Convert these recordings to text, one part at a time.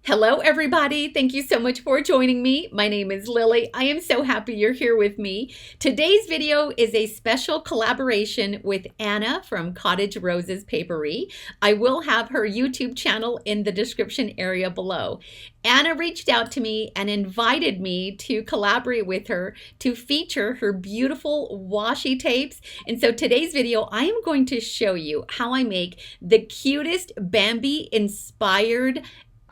Hello, everybody. Thank you so much for joining me. My name is Lily. I am so happy you're here with me. Today's video is a special collaboration with Anna from Cottage Roses Papery. I will have her YouTube channel in the description area below. Anna reached out to me and invited me to collaborate with her to feature her beautiful washi tapes. And so today's video, I am going to show you how I make the cutest Bambi inspired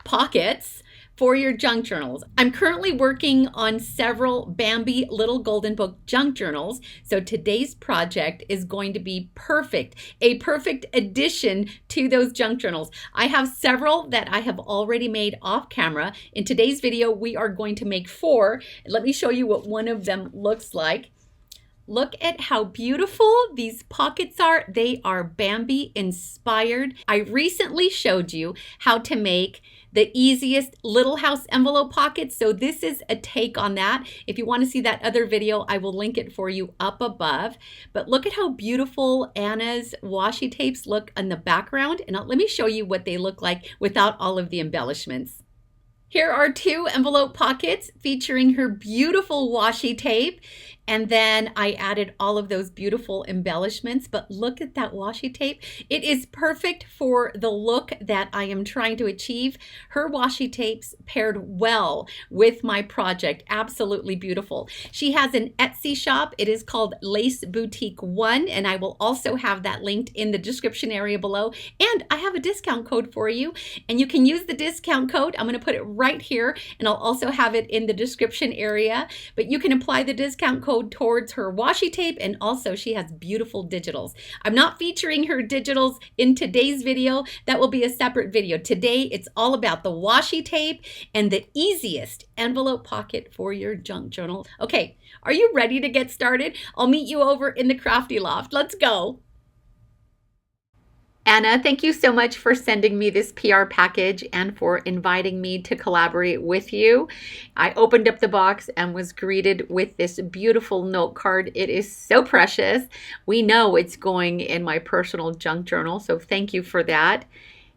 pockets for your junk journals. I'm currently working on several Bambi Little Golden Book junk journals, so today's project is going to be perfect, a perfect addition to those junk journals. I have several that I have already made off camera. In today's video, we are going to make 4. Let me show you what one of them looks like. Look at how beautiful these pockets are. They are Bambi inspired. I recently showed you how to make the easiest little house envelope pockets. So this is a take on that. If you want to see that other video, I will link it for you up above. But look at how beautiful Anna's washi tapes look in the background. And let me show you what they look like without all of the embellishments. Here are 2 envelope pockets featuring her beautiful washi tape. And then I added all of those beautiful embellishments, but look at that washi tape. It is perfect for the look that I am trying to achieve. Her washi tapes paired well with my project. Absolutely beautiful. She has an Etsy shop. It is called Lace Boutique 1, and I will also have that linked in the description area below. And I have a discount code for you, and you can use the discount code. I'm going to put it right here, and I'll also have it in the description area, but you can apply the discount code towards her washi tape, and also she has beautiful digitals. I'm not featuring her digitals in today's video. That will be a separate video. Today it's all about the washi tape and the easiest envelope pocket for your junk journal. Okay, are you ready to get started? I'll meet you over in the Crafty Loft. Let's go. Anna, thank you so much for sending me this PR package and for inviting me to collaborate with you. I opened up the box and was greeted with this beautiful note card. It is so precious. We know it's going in my personal junk journal, so thank you for that.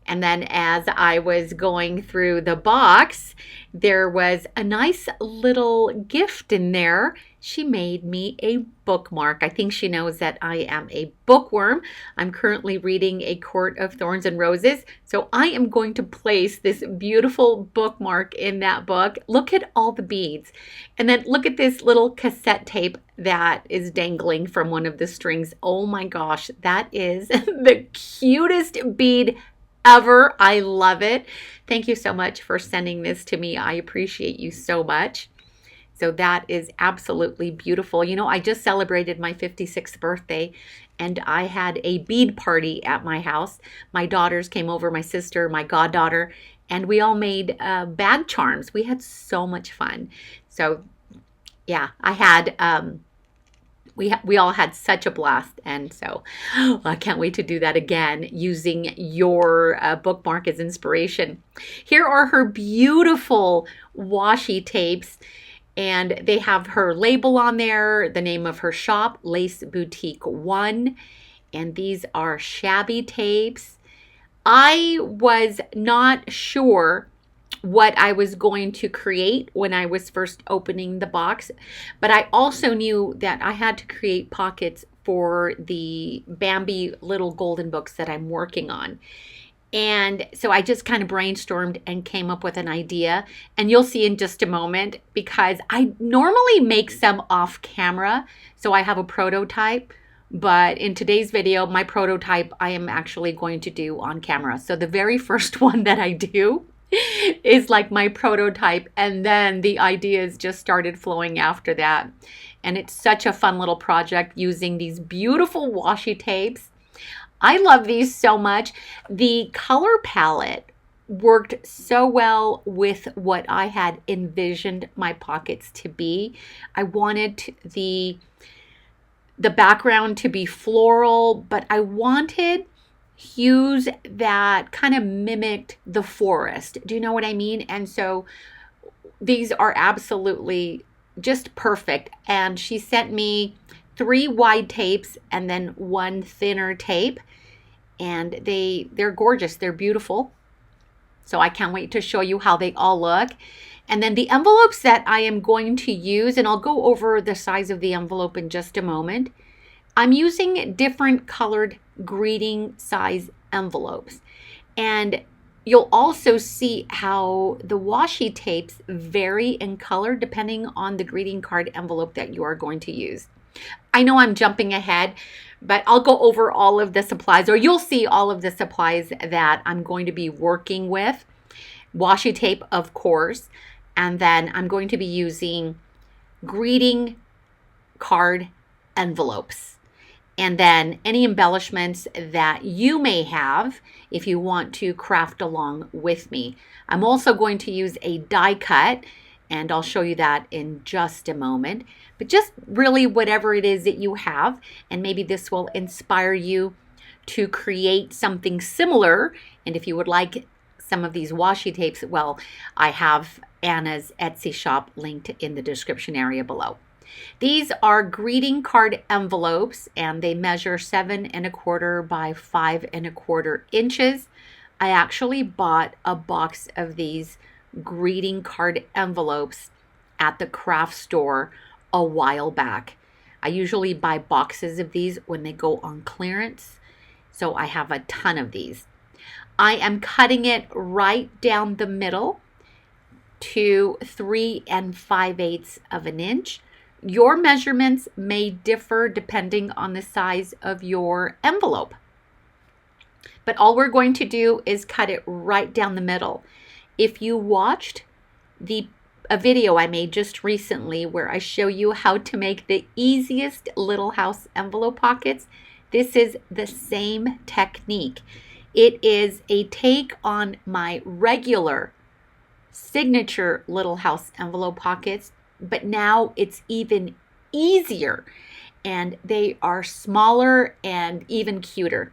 And then as I was going through the box, there was a nice little gift in there. She made me a bookmark. I think she knows that I am a bookworm. I'm currently reading A Court of Thorns and Roses. So I am going to place this beautiful bookmark in that book. Look at all the beads. And then look at this little cassette tape that is dangling from one of the strings. Oh my gosh, that is the cutest bead ever. I love it. Thank you so much for sending this to me. I appreciate you so much. So that is absolutely beautiful. You know, I just celebrated my 56th birthday and I had a bead party at my house. My daughters came over, my sister, my goddaughter, and we all made bag charms. We had so much fun. So yeah, I had we all had such a blast, and so I can't wait to do that again using your bookmark as inspiration. Here are her beautiful washi tapes, and they have her label on there, the name of her shop, Lace Boutique 1, and these are shabby tapes. I was not sure what I was going to create when I was first opening the box, but I also knew that I had to create pockets for the Bambi Little Golden Books that I'm working on. And so I just kind of brainstormed and came up with an idea, and you'll see in just a moment, because I normally make some off camera, so I have a prototype. But in today's video, my prototype I am actually going to do on camera. So the very first one that I do is like my prototype, and then the ideas just started flowing after that. And it's such a fun little project using these beautiful washi tapes. I love these so much. The color palette worked so well with what I had envisioned my pockets to be. I wanted the background to be floral, but I wanted hues that kind of mimicked the forest. Do you know what I mean? And so these are absolutely just perfect. And she sent me 3 wide tapes and then 1 thinner tape. And they're gorgeous. They're beautiful. So I can't wait to show you how they all look. And then the envelopes that I am going to use, and I'll go over the size of the envelope in just a moment. I'm using different colored greeting size envelopes. And you'll also see how the washi tapes vary in color depending on the greeting card envelope that you are going to use. I know I'm jumping ahead, but I'll go over all of the supplies, or you'll see all of the supplies that I'm going to be working with. Washi tape, of course, and then I'm going to be using greeting card envelopes. And then any embellishments that you may have if you want to craft along with me. I'm also going to use a die cut, and I'll show you that in just a moment. But just really whatever it is that you have, and maybe this will inspire you to create something similar. And if you would like some of these washi tapes, well, I have Anna's Etsy shop linked in the description area below. These are greeting card envelopes, and they measure 7 1/4 by 5 1/4 inches. I actually bought a box of these greeting card envelopes at the craft store a while back. I usually buy boxes of these when they go on clearance, so I have a ton of these. I am cutting it right down the middle to 3 5/8 of an inch. Your measurements may differ depending on the size of your envelope. But all we're going to do is cut it right down the middle. If you watched a video I made just recently where I show you how to make the easiest little house envelope pockets, this is the same technique. It is a take on my regular signature little house envelope pockets, but now it's even easier, and they are smaller and even cuter.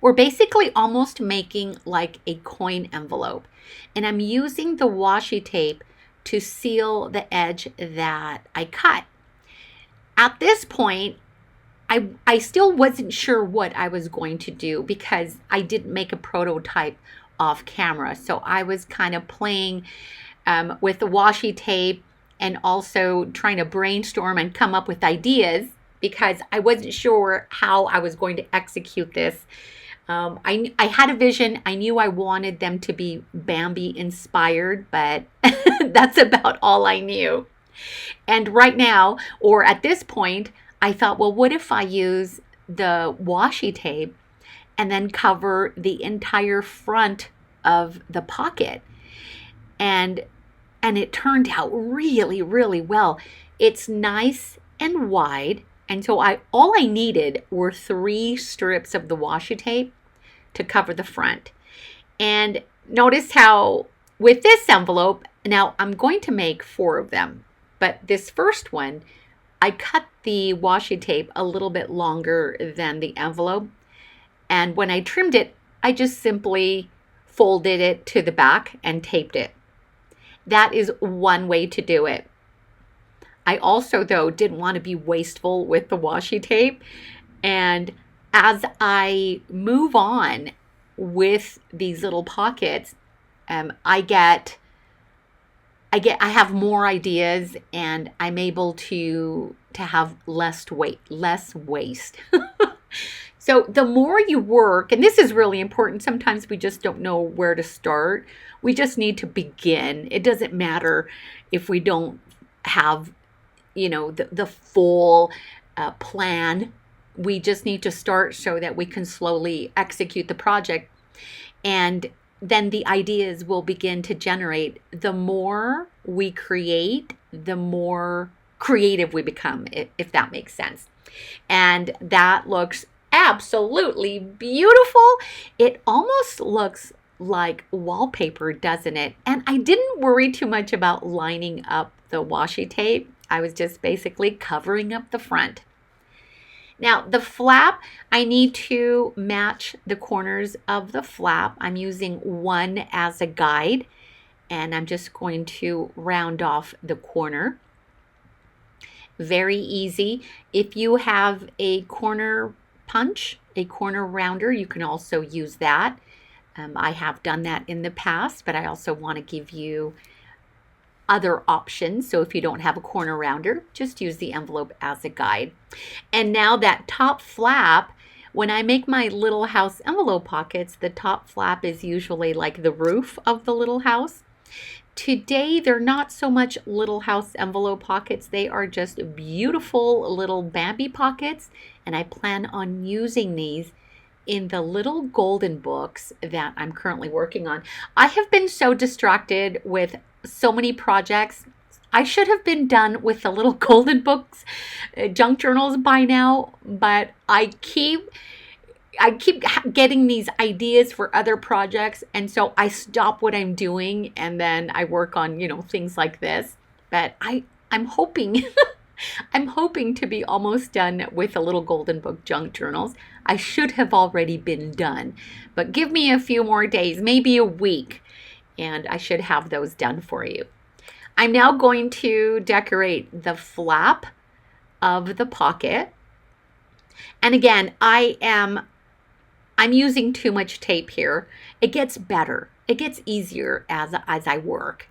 We're basically almost making like a coin envelope, and I'm using the washi tape to seal the edge that I cut. At this point, I still wasn't sure what I was going to do because I didn't make a prototype off camera. So I was kind of playing with the washi tape and also trying to brainstorm and come up with ideas because I wasn't sure how I was going to execute this. I had a vision. I knew I wanted them to be Bambi inspired, but that's about all I knew. And right now, or at this point, I thought, well, what if I use the washi tape and then cover the entire front of the pocket? And it turned out really, really well. It's nice and wide. And so all I needed were 3 strips of the washi tape to cover the front. And notice how with this envelope, now I'm going to make 4 of them, but this first one, I cut the washi tape a little bit longer than the envelope. And when I trimmed it, I just simply folded it to the back and taped it. That is one way to do it. I also, though, didn't want to be wasteful with the washi tape. And as I move on with these little pockets, I have more ideas, and I'm able to have less waste. So the more you work, and this is really important, sometimes we just don't know where to start. We just need to begin. It doesn't matter if we don't have, the full plan. We just need to start so that we can slowly execute the project. And then the ideas will begin to generate. The more we create, the more creative we become, if that makes sense. And that looks absolutely beautiful. It almost looks like wallpaper, doesn't it? And I didn't worry too much about lining up the washi tape. I was just basically covering up the front. Now the flap, I need to match the corners of the flap. I'm using 1 as a guide, and I'm just going to round off the corner. Very easy. If you have a corner punch, a corner rounder, you can also use that. I have done that in the past, but I also want to give you other options. So if you don't have a corner rounder, just use the envelope as a guide. And now that top flap, when I make my little house envelope pockets, the top flap is usually like the roof of the little house. Today, they're not so much little house envelope pockets. They are just beautiful little Bambi pockets. And I plan on using these in the little golden books that I'm currently working on. I have been so distracted with so many projects. I should have been done with the little golden books, junk journals by now, but I keep getting these ideas for other projects, and so I stop what I'm doing and then I work on, things like this. But I'm hoping I'm hoping to be almost done with the little golden book junk journals. I should have already been done, but give me a few more days, maybe a week, and I should have those done for you. I'm now going to decorate the flap of the pocket. And again, I'm using too much tape here. It gets better. It gets easier as I work.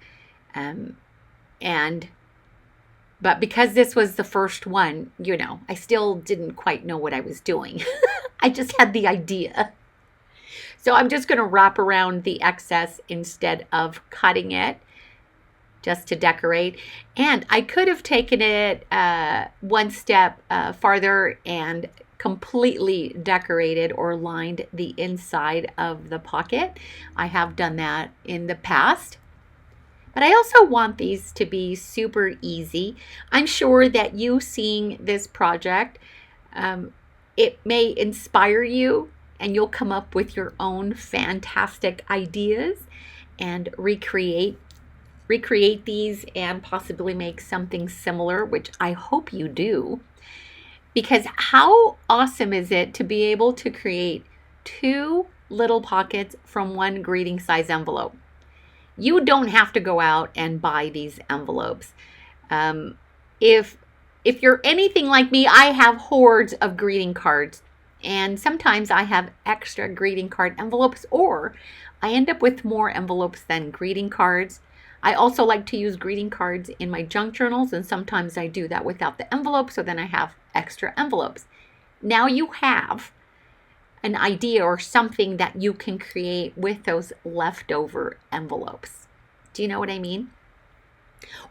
But because this was the first one, I still didn't quite know what I was doing. I just had the idea. So I'm just going to wrap around the excess instead of cutting it just to decorate. And I could have taken it one step farther and completely decorated or lined the inside of the pocket. I have done that in the past. But I also want these to be super easy. I'm sure that you seeing this project, it may inspire you and you'll come up with your own fantastic ideas and recreate these and possibly make something similar, which I hope you do. Because how awesome is it to be able to create 2 little pockets from one greeting size envelope? You don't have to go out and buy these envelopes. If you're anything like me, I have hordes of greeting cards, and sometimes I have extra greeting card envelopes, or I end up with more envelopes than greeting cards. I also like to use greeting cards in my junk journals, and sometimes I do that without the envelope, so then I have extra envelopes. Now you have an idea or something that you can create with those leftover envelopes. Do you know what I mean?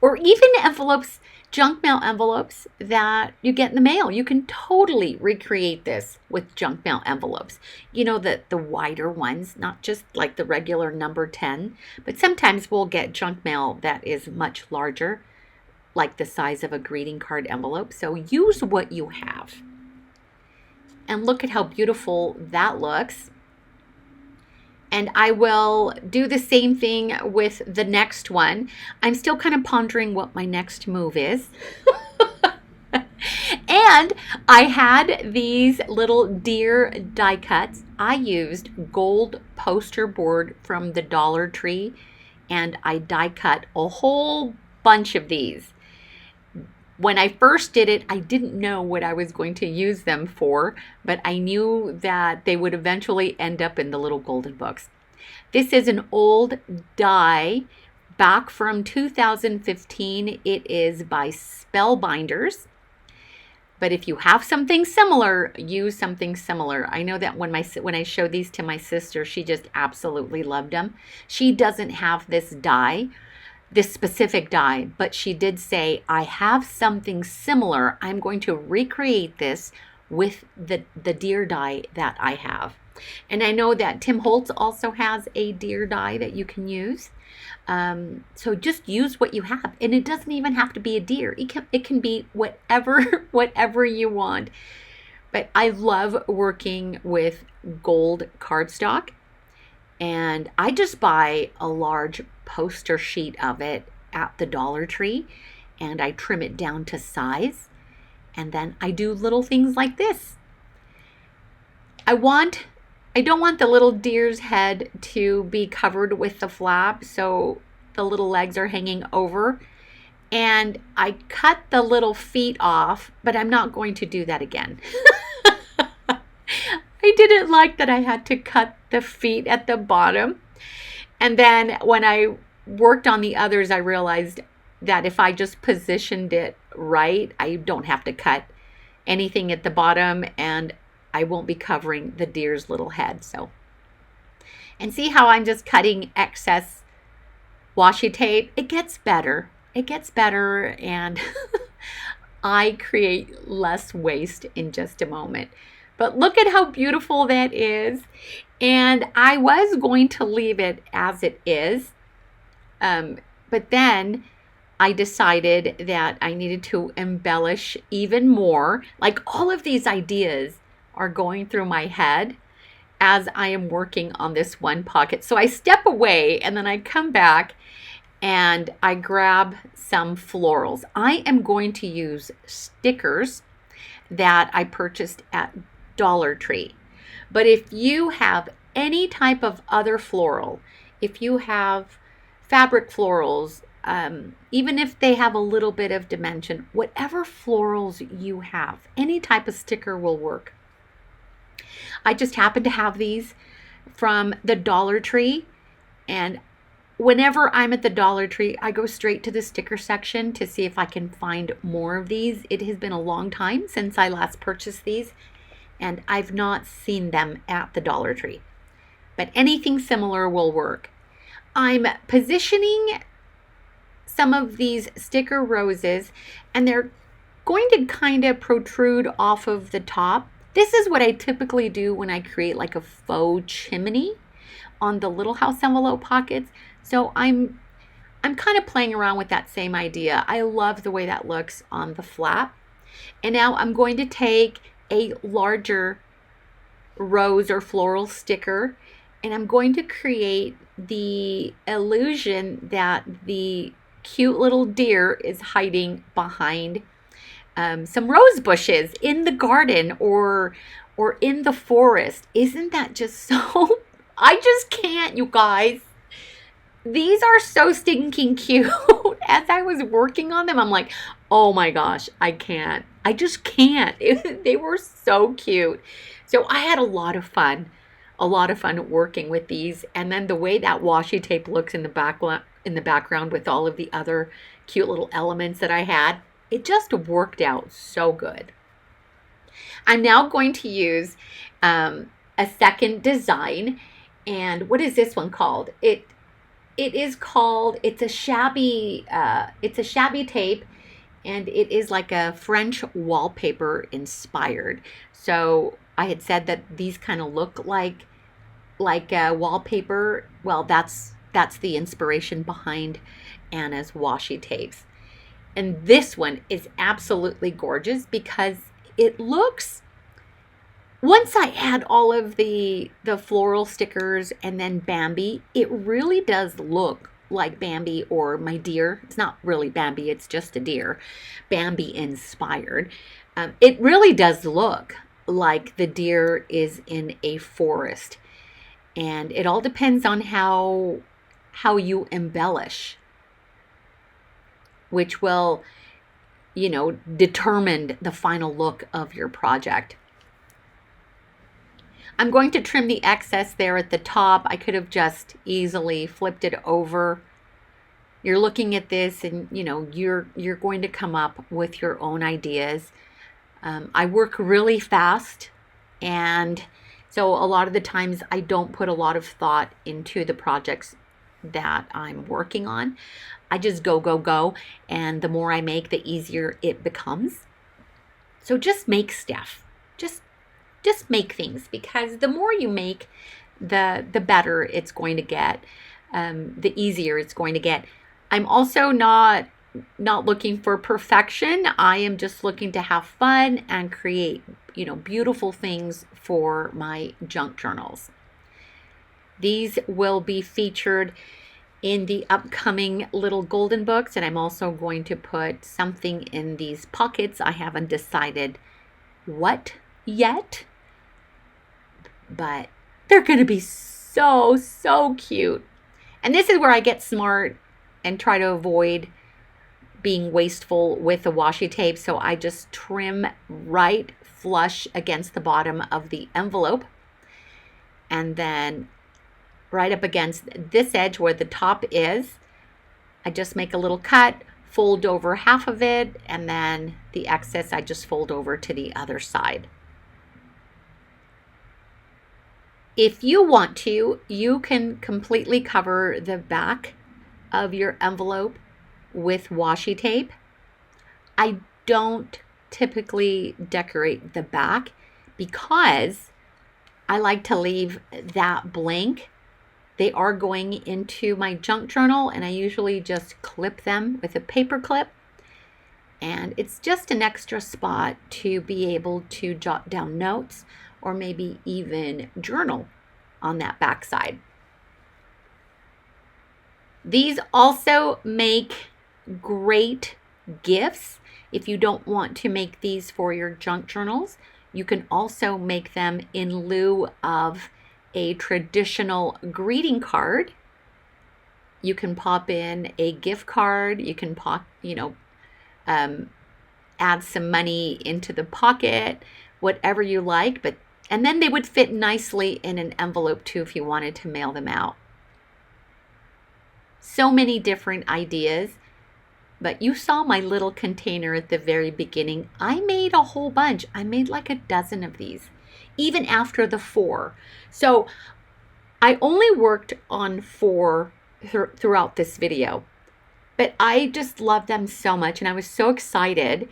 Or even envelopes, junk mail envelopes that you get in the mail. You can totally recreate this with junk mail envelopes. The wider ones, not just like the regular number 10, but sometimes we'll get junk mail that is much larger, like the size of a greeting card envelope. So use what you have. And look at how beautiful that looks. And I will do the same thing with the next one. I'm still kind of pondering what my next move is. And I had these little deer die cuts. I used gold poster board from the Dollar Tree, and I die cut a whole bunch of these. When I first did it, I didn't know what I was going to use them for, but I knew that they would eventually end up in the little golden books. This is an old die back from 2015. It is by Spellbinders. But if you have something similar, use something similar. I know that when I showed these to my sister, she just absolutely loved them. She doesn't have this die, this specific die, but she did say, I have something similar. I'm going to recreate this with the deer die that I have. And I know that Tim Holtz also has a deer die that you can use. So just use what you have. And it doesn't even have to be a deer. It can be whatever you want. But I love working with gold cardstock. And I just buy a large poster sheet of it at the Dollar Tree, and I trim it down to size, and then I do little things like this. I don't want the little deer's head to be covered with the flap, so the little legs are hanging over, and I cut the little feet off, but I'm not going to do that again. I didn't like that I had to cut the feet at the bottom. And then when I worked on the others, I realized that if I just positioned it right, I don't have to cut anything at the bottom, and I won't be covering the deer's little head. So, and see how I'm just cutting excess washi tape? It gets better. It gets better, and I create less waste in just a moment. But look at how beautiful that is. And I was going to leave it as it is. But then I decided that I needed to embellish even more. Like, all of these ideas are going through my head as I am working on this one pocket. So I step away and then I come back and I grab some florals. I am going to use stickers that I purchased at Dollar Tree. But if you have any type of other floral, if you have fabric florals, even if they have a little bit of dimension, whatever florals you have, any type of sticker will work. I just happen to have these from the Dollar Tree, and whenever I'm at the Dollar Tree, I go straight to the sticker section to see if I can find more of these. It has been a long time since I last purchased these, and I've not seen them at the Dollar Tree. But anything similar will work. I'm positioning some of these sticker roses, and they're going to kind of protrude off of the top. This is what I typically do when I create like a faux chimney on the Little House envelope pockets. So I'm kind of playing around with that same idea. I love the way that looks on the flap. And now I'm going to take a larger rose or floral sticker, and I'm going to create the illusion that the cute little deer is hiding behind some rose bushes in the garden or in the forest. Isn't that just so? I just can't, you guys. These are so stinking cute. As I was working on them, I'm like, oh my gosh, I can't. I just can't. They were so cute. So I had a lot of fun working with these. And then the way that washi tape looks in the background with all of the other cute little elements that I had, it just worked out so good. I'm now going to use a second design. And what is this one called? It's a shabby tape, and it is like a French wallpaper inspired. So I had said that these kind of look like wallpaper. Well, that's the inspiration behind Anna's washi tapes. And this one is absolutely gorgeous because it looks, once I add all of the floral stickers and then Bambi, it really does look like Bambi or my deer. It's not really Bambi, it's just a deer. Bambi inspired. It really does look like the deer is in a forest. And it all depends on how you embellish, which will, determine the final look of your project. I'm going to trim the excess there at the top. I could have just easily flipped it over. You're looking at this and, you're going to come up with your own ideas. I work really fast, and so a lot of the times I don't put a lot of thought into the projects that I'm working on. I just go, and the more I make, the easier it becomes. So just make stuff. Just make things, because the more you make, the better it's going to get, the easier it's going to get. I'm also not looking for perfection. I am just looking to have fun and create, beautiful things for my junk journals. These will be featured in the upcoming little golden books, and I'm also going to put something in these pockets. I haven't decided what yet, but they're going to be so cute. And this is where I get smart and try to avoid being wasteful with the washi tape. So I just trim right flush against the bottom of the envelope. And then right up against this edge where the top is, I just make a little cut, fold over half of it, and then the excess I just fold over to the other side. If you want to, you can completely cover the back of your envelope with washi tape. I don't typically decorate the back because I like to leave that blank. They are going into my junk journal, and I usually just clip them with a paper clip. And it's just an extra spot to be able to jot down notes or maybe even journal on that back side. These also make great gifts. If you don't want to make these for your junk journals, you can also make them in lieu of a traditional greeting card. You can pop in a gift card. You can pop, add some money into the pocket, whatever you like. And then they would fit nicely in an envelope too if you wanted to mail them out. So many different ideas. But you saw my little container at the very beginning. I made a whole bunch. I made like a dozen of these, even after the 4. So I only worked on 4 throughout this video, but I just love them so much and I was so excited.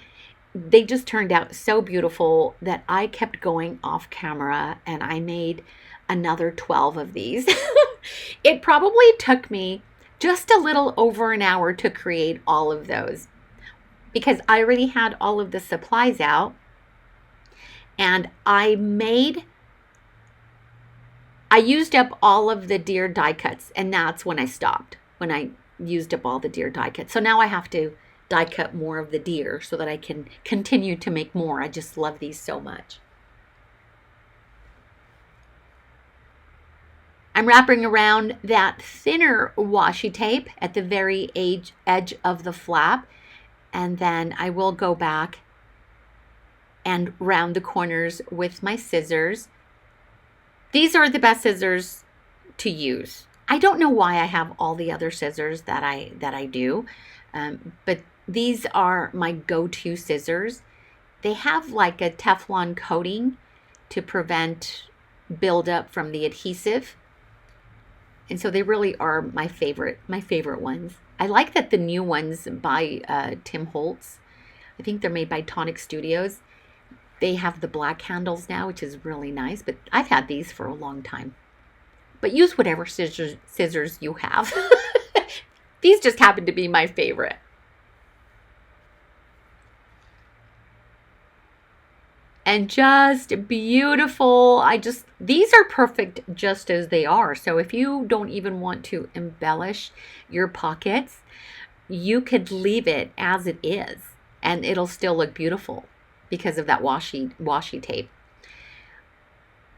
They just turned out so beautiful that I kept going off camera and I made another 12 of these. It probably took me just a little over an hour to create all of those because I already had all of the supplies out, and I used up all of the deer die cuts, and that's when I stopped, when I used up all the deer die cuts. So now I have to die cut more of the deer so that I can continue to make more. I just love these so much. I'm wrapping around that thinner washi tape at the very edge of the flap, and then I will go back and round the corners with my scissors. These are the best scissors to use. I don't know why I have all the other scissors that I do, but these are my go-to scissors. They have like a Teflon coating to prevent buildup from the adhesive. And so they really are my favorite ones. I like that the new ones by Tim Holtz, I think they're made by Tonic Studios. They have the black handles now, which is really nice, but I've had these for a long time. But use whatever scissors you have. These just happen to be my favorite. And just beautiful. These are perfect just as they are. So if you don't even want to embellish your pockets, you could leave it as it is and it'll still look beautiful because of that washi tape.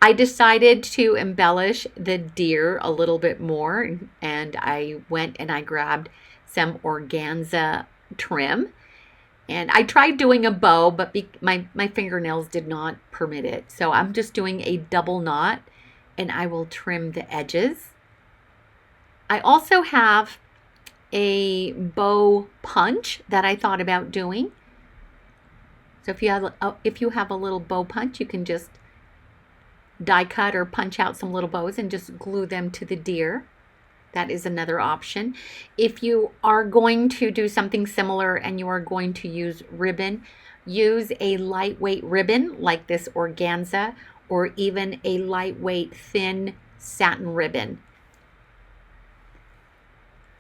I decided to embellish the deer a little bit more, and I went and I grabbed some organza trim. And I tried doing a bow, but my fingernails did not permit it. So I'm just doing a double knot, and I will trim the edges. I also have a bow punch that I thought about doing. So if you have a little bow punch, you can just die cut or punch out some little bows and just glue them to the deer. That is another option. If you are going to do something similar and you are going to use ribbon, use a lightweight ribbon like this organza, or even a lightweight thin satin ribbon.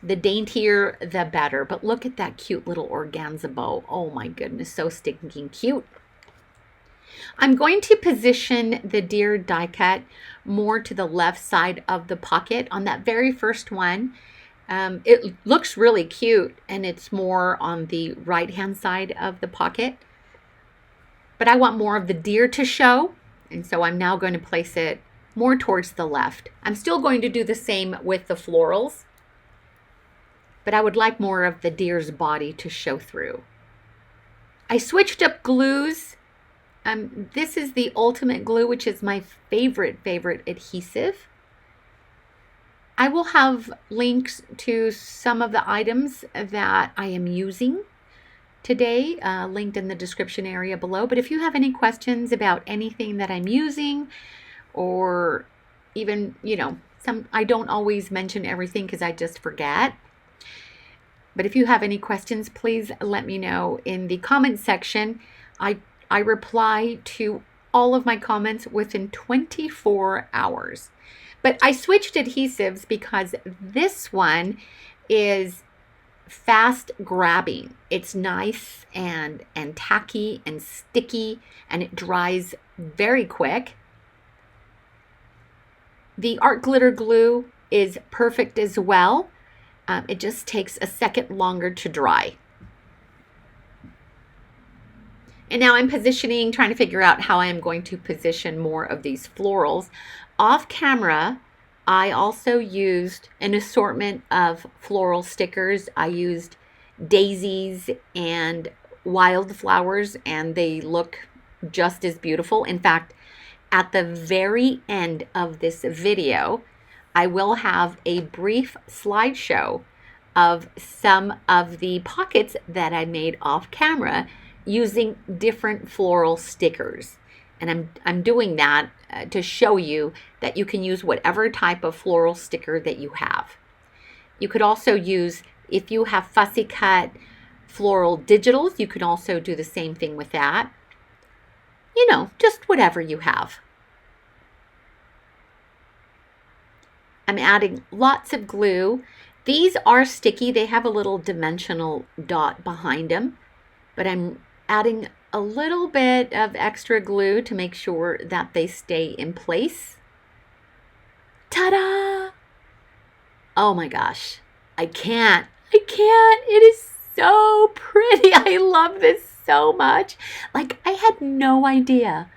The daintier, the better. But look at that cute little organza bow. Oh my goodness, so stinking cute. I'm going to position the deer die cut more to the left side of the pocket. On that very first one, it looks really cute and it's more on the right hand side of the pocket. But I want more of the deer to show, and so I'm now going to place it more towards the left. I'm still going to do the same with the florals, but I would like more of the deer's body to show through. I switched up glues This is the Ultimate Glue, which is my favorite adhesive. I will have links to some of the items that I am using today, linked in the description area below. But if you have any questions about anything that I'm using, or even, I don't always mention everything because I just forget. But if you have any questions, please let me know in the comments section. I reply to all of my comments within 24 hours. But I switched adhesives because this one is fast grabbing. It's nice and tacky and sticky, and it dries very quick. The art glitter glue is perfect as well. It just takes a second longer to dry. And now I'm positioning, trying to figure out how I'm going to position more of these florals. Off camera, I also used an assortment of floral stickers. I used daisies and wildflowers, and they look just as beautiful. In fact, at the very end of this video, I will have a brief slideshow of some of the pockets that I made off camera using different floral stickers. And I'm doing that to show you that you can use whatever type of floral sticker that you have. You could also use, if you have fussy cut floral digitals, you can also do the same thing with that. Just whatever you have. I'm adding lots of glue. These are sticky. They have a little dimensional dot behind them, but I'm adding a little bit of extra glue to make sure that they stay in place. Ta-da! Oh my gosh, I can't. It is so pretty. I love this so much. Like, I had no idea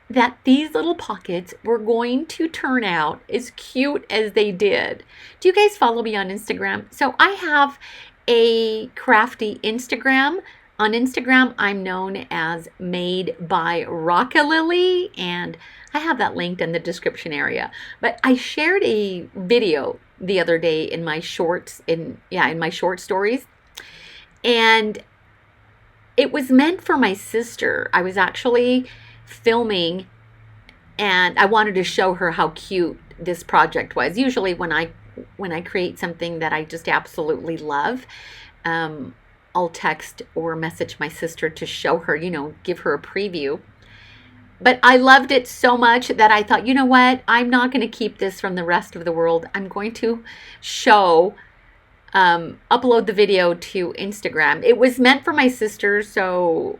that these little pockets were going to turn out as cute as they did. Do you guys follow me on Instagram? So I have a crafty Instagram. On Instagram, I'm known as Made by Rockalily, and I have that linked in the description area. But I shared a video the other day in my shorts, in my short stories, and it was meant for my sister. I was actually filming, and I wanted to show her how cute this project was. Usually when I create something that I just absolutely love, I'll text or message my sister to show her, give her a preview. But I loved it so much that I thought, you know what? I'm not going to keep this from the rest of the world. I'm going to upload the video to Instagram. It was meant for my sister, so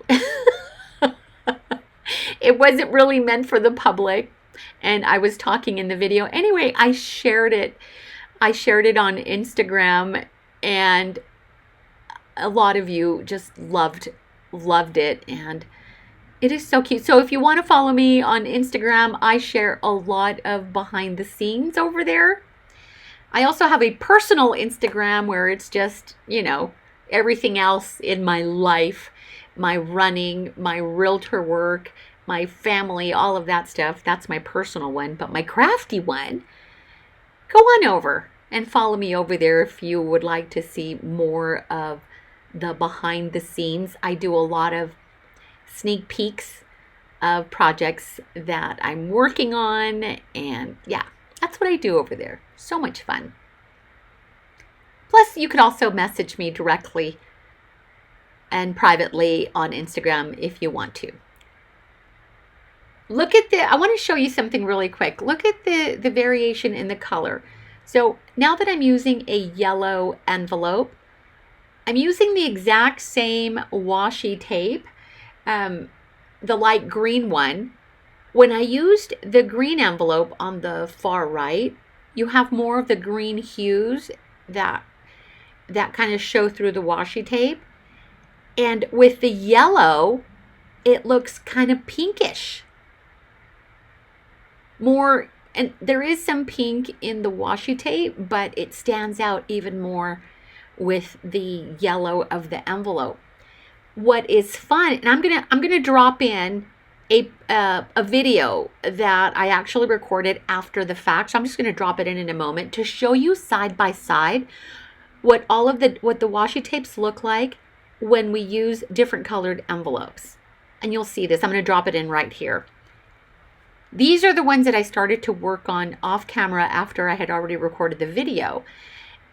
it wasn't really meant for the public. And I was talking in the video. Anyway, I shared it. on Instagram, and a lot of you just loved it, and it is so cute. So if you want to follow me on Instagram, I share a lot of behind the scenes over there. I also have a personal Instagram where it's just, everything else in my life, my running, my realtor work, my family, all of that stuff. That's my personal one. But my crafty one, go on over and follow me over there if you would like to see more of the behind the scenes. I do a lot of sneak peeks of projects that I'm working on, and yeah, that's what I do over there. So much fun. Plus, you could also message me directly and privately on Instagram if you want to. I want to show you something really quick. Look at the variation in the color. So now that I'm using a yellow envelope, I'm using the exact same washi tape, the light green one. When I used the green envelope on the far right, you have more of the green hues that kind of show through the washi tape. And with the yellow, it looks kind of pinkish. And there is some pink in the washi tape, but it stands out even more with the yellow of the envelope. What is fun, and I'm gonna drop in a video that I actually recorded after the fact. So I'm just going to drop it in a moment to show you side by side what the washi tapes look like when we use different colored envelopes. And you'll see this. I'm going to drop it in right here. These are the ones that I started to work on off camera after I had already recorded the video.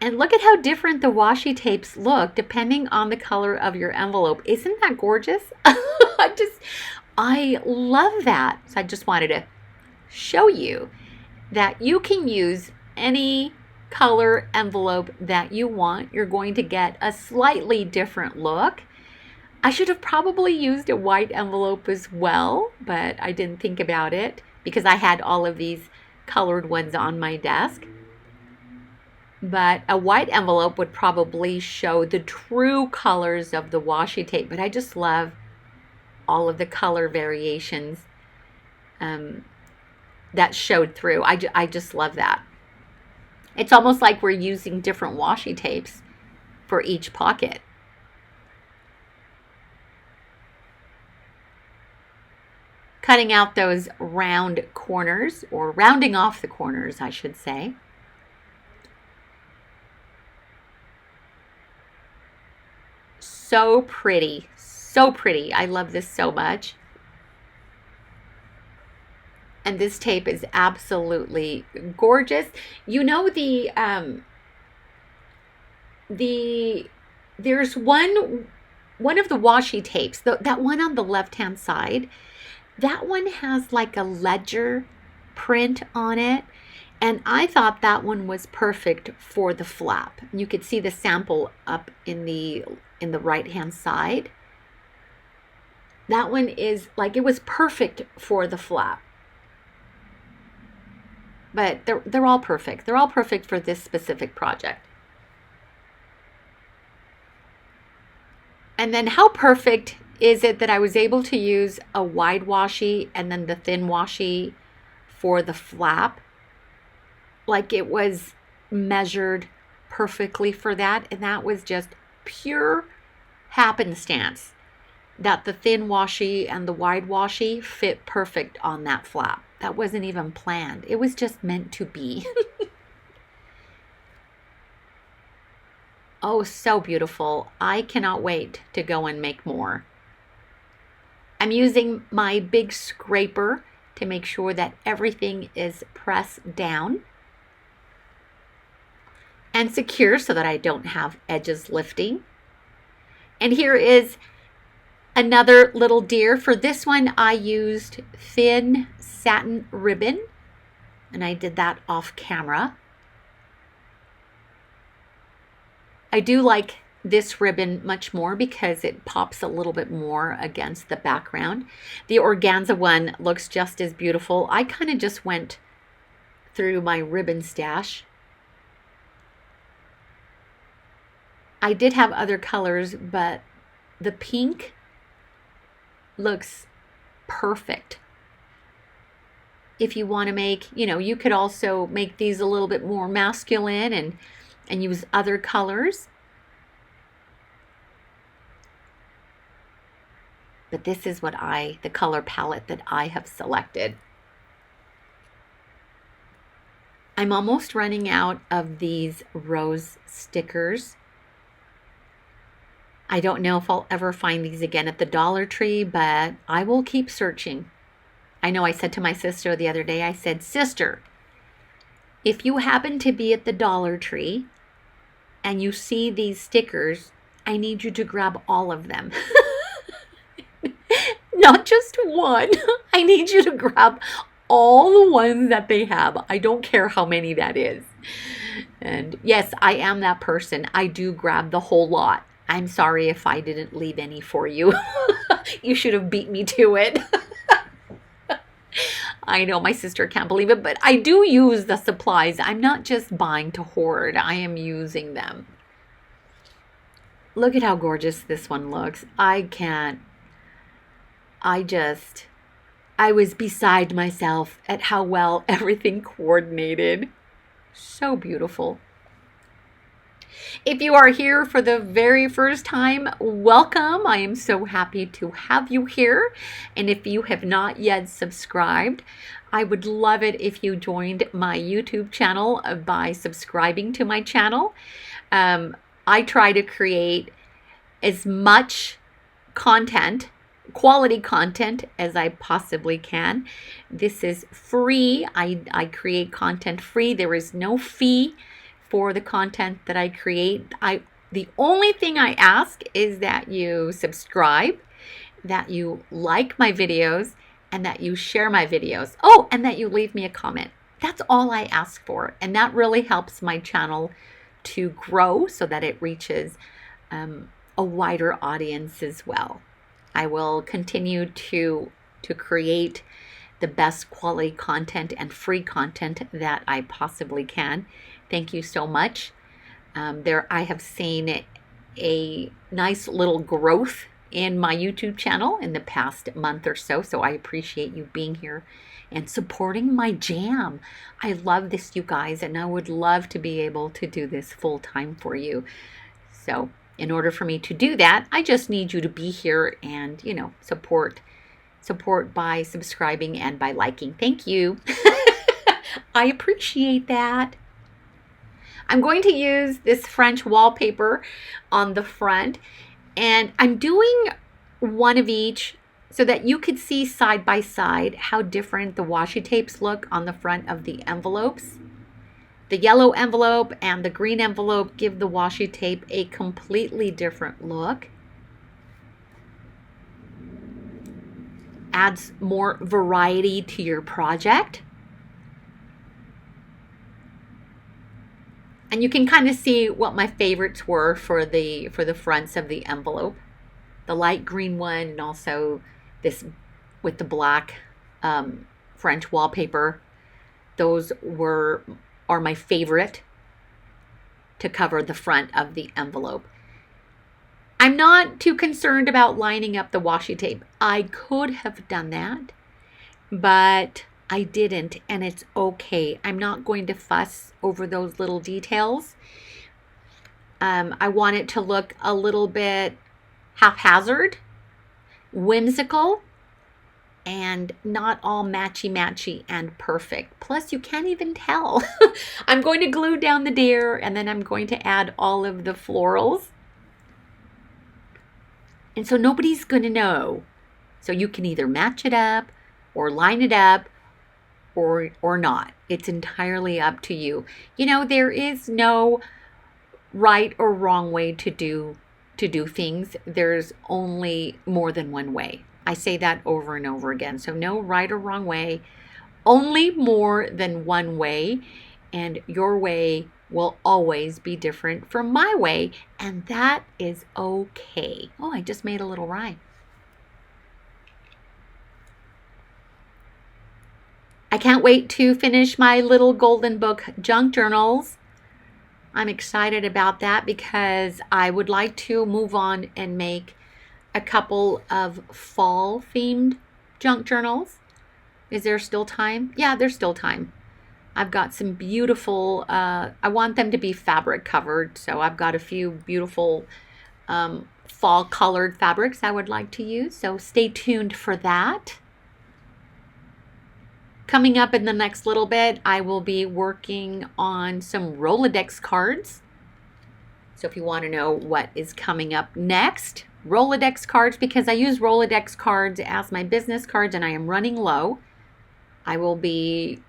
And look at how different the washi tapes look depending on the color of your envelope. Isn't that gorgeous? I love that. So I just wanted to show you that you can use any color envelope that you want. You're going to get a slightly different look. I should have probably used a white envelope as well, but I didn't think about it because I had all of these colored ones on my desk. But a white envelope would probably show the true colors of the washi tape. But I just love all of the color variations that showed through. I just love that. It's almost like we're using different washi tapes for each pocket. Cutting out those round corners, or rounding off the corners, I should say. So pretty, so pretty. I love this so much. And this tape is absolutely gorgeous. You know, there's one of the washi tapes, that one on the left-hand side, that one has like a ledger print on it. And I thought that one was perfect for the flap. You could see the sample up in the right-hand side. That one is like, it was perfect for the flap. But they're all perfect. They're all perfect for this specific project. And then how perfect is it that I was able to use a wide washi and then the thin washi for the flap? Like, it was measured perfectly for that. And that was just pure happenstance that the thin washi and the wide washi fit perfect on that flap. That wasn't even planned. It was just meant to be. Oh, so beautiful. I cannot wait to go and make more. I'm using my big scraper to make sure that everything is pressed down and secure so that I don't have edges lifting. And here is another little deer. For this one, I used thin satin ribbon, and I did that off camera. I do like this ribbon much more because it pops a little bit more against the background. The organza one looks just as beautiful. I kind of just went through my ribbon stash. I did have other colors, but the pink looks perfect. If you want to make, you could also make these a little bit more masculine and use other colors. But this is the color palette that I have selected. I'm almost running out of these rose stickers. I don't know if I'll ever find these again at the Dollar Tree, but I will keep searching. I know I said to my sister the other day, I said, "Sister, if you happen to be at the Dollar Tree and you see these stickers, I need you to grab all of them." Not just one. I need you to grab all the ones that they have. I don't care how many that is. And yes, I am that person. I do grab the whole lot. I'm sorry if I didn't leave any for you. You should have beat me to it. I know my sister can't believe it, but I do use the supplies. I'm not just buying to hoard. I am using them. Look at how gorgeous this one looks. I was beside myself at how well everything coordinated. So beautiful. If you are here for the very first time, welcome. I am so happy to have you here. And if you have not yet subscribed, I would love it if you joined my YouTube channel by subscribing to my channel. I try to create as much content, quality content, as I possibly can. This is free. I create content free. There is no fee for the content that I create. The only thing I ask is that you subscribe, that you like my videos, and that you share my videos. Oh, and that you leave me a comment. That's all I ask for. And that really helps my channel to grow so that it reaches a wider audience as well. I will continue to create the best quality content and free content that I possibly can. Thank you so much. I have seen a nice little growth in my YouTube channel in the past month or so. So I appreciate you being here and supporting my jam. I love this, you guys, and I would love to be able to do this full time for you. So in order for me to do that, I just need you to be here and, support by subscribing and by liking. Thank you. I appreciate that. I'm going to use this French wallpaper on the front, and I'm doing one of each so that you could see side by side how different the washi tapes look on the front of the envelopes. The yellow envelope and the green envelope give the washi tape a completely different look. Adds more variety to your project. And you can kind of see what my favorites were for the fronts of the envelope. The light green one, and also this with the black French wallpaper. Those are my favorite to cover the front of the envelope. I'm not too concerned about lining up the washi tape. I could have done that, but I didn't, and it's okay. I'm not going to fuss over those little details. I want it to look a little bit haphazard, whimsical, and not all matchy-matchy and perfect. Plus, you can't even tell. I'm going to glue down the deer, and then I'm going to add all of the florals. And so nobody's going to know. So you can either match it up or line it up or not. It's entirely up to you. There is no right or wrong way to do things. There's only more than one way. I say that over and over again. So no right or wrong way, only more than one way, and your way will always be different from my way, and that is okay. Oh, I just made a little rhyme. I can't wait to finish my little golden book junk journals. I'm excited about that because I would like to move on and make a couple of fall themed junk journals. Is there still time? Yeah, there's still time. I've got some beautiful, I want them to be fabric covered. So I've got a few beautiful fall colored fabrics I would like to use. So stay tuned for that. Coming up in the next little bit, I will be working on some Rolodex cards. So if you want to know what is coming up next, Rolodex cards, because I use Rolodex cards as my business cards and I am running low. I will be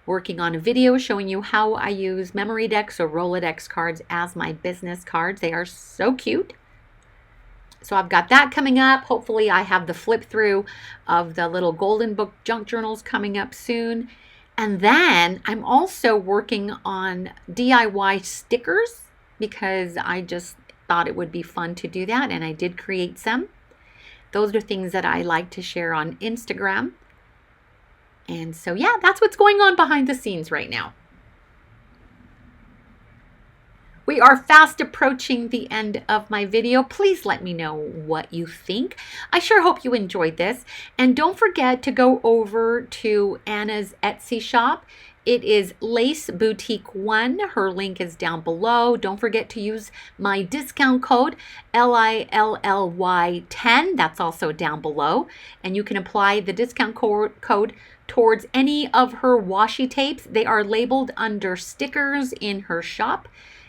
working on a video showing you how I use memory decks or Rolodex cards as my business cards. They are so cute. So I've got that coming up. Hopefully I have the flip through of the little golden book junk journals coming up soon. And then I'm also working on DIY stickers because I just thought it would be fun to do that, and I did create some. Those are things that I like to share on Instagram. And so yeah, that's what's going on behind the scenes right now. We are fast approaching the end of my video. Please let me know what you think. I sure hope you enjoyed this. And don't forget to go over to Anna's Etsy shop It is Lace Boutique 1. Her link is down below. Don't forget to use my discount code LILLY10. That's also down below. And you can apply the discount code towards any of her washi tapes. They are labeled under stickers in her shop.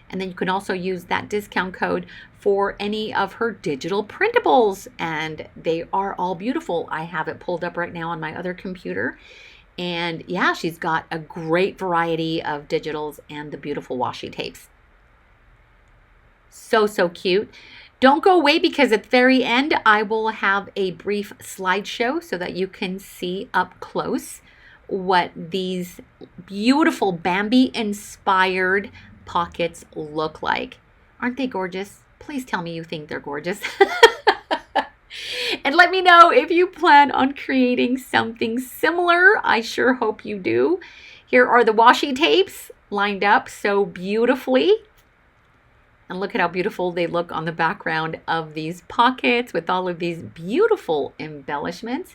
And then you can also use that discount code for any of her digital printables. And they are all beautiful. I have it pulled up right now on my other computer. And yeah, she's got a great variety of digitals and the beautiful washi tapes. So, so cute. Don't go away, because at the very end, I will have a brief slideshow so that you can see up close what these beautiful Bambi inspired pockets look like. Aren't they gorgeous? Please tell me you think they're gorgeous. And let me know if you plan on creating something similar. I sure hope you do. Here are the washi tapes lined up so beautifully. And look at how beautiful they look on the background of these pockets with all of these beautiful embellishments.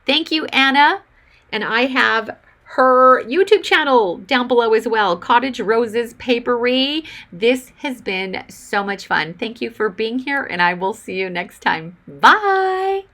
Thank you, Anna. And I have her YouTube channel down below as well, Cottage Roses Papery. This has been so much fun. Thank you for being here, and I will see you next time. Bye.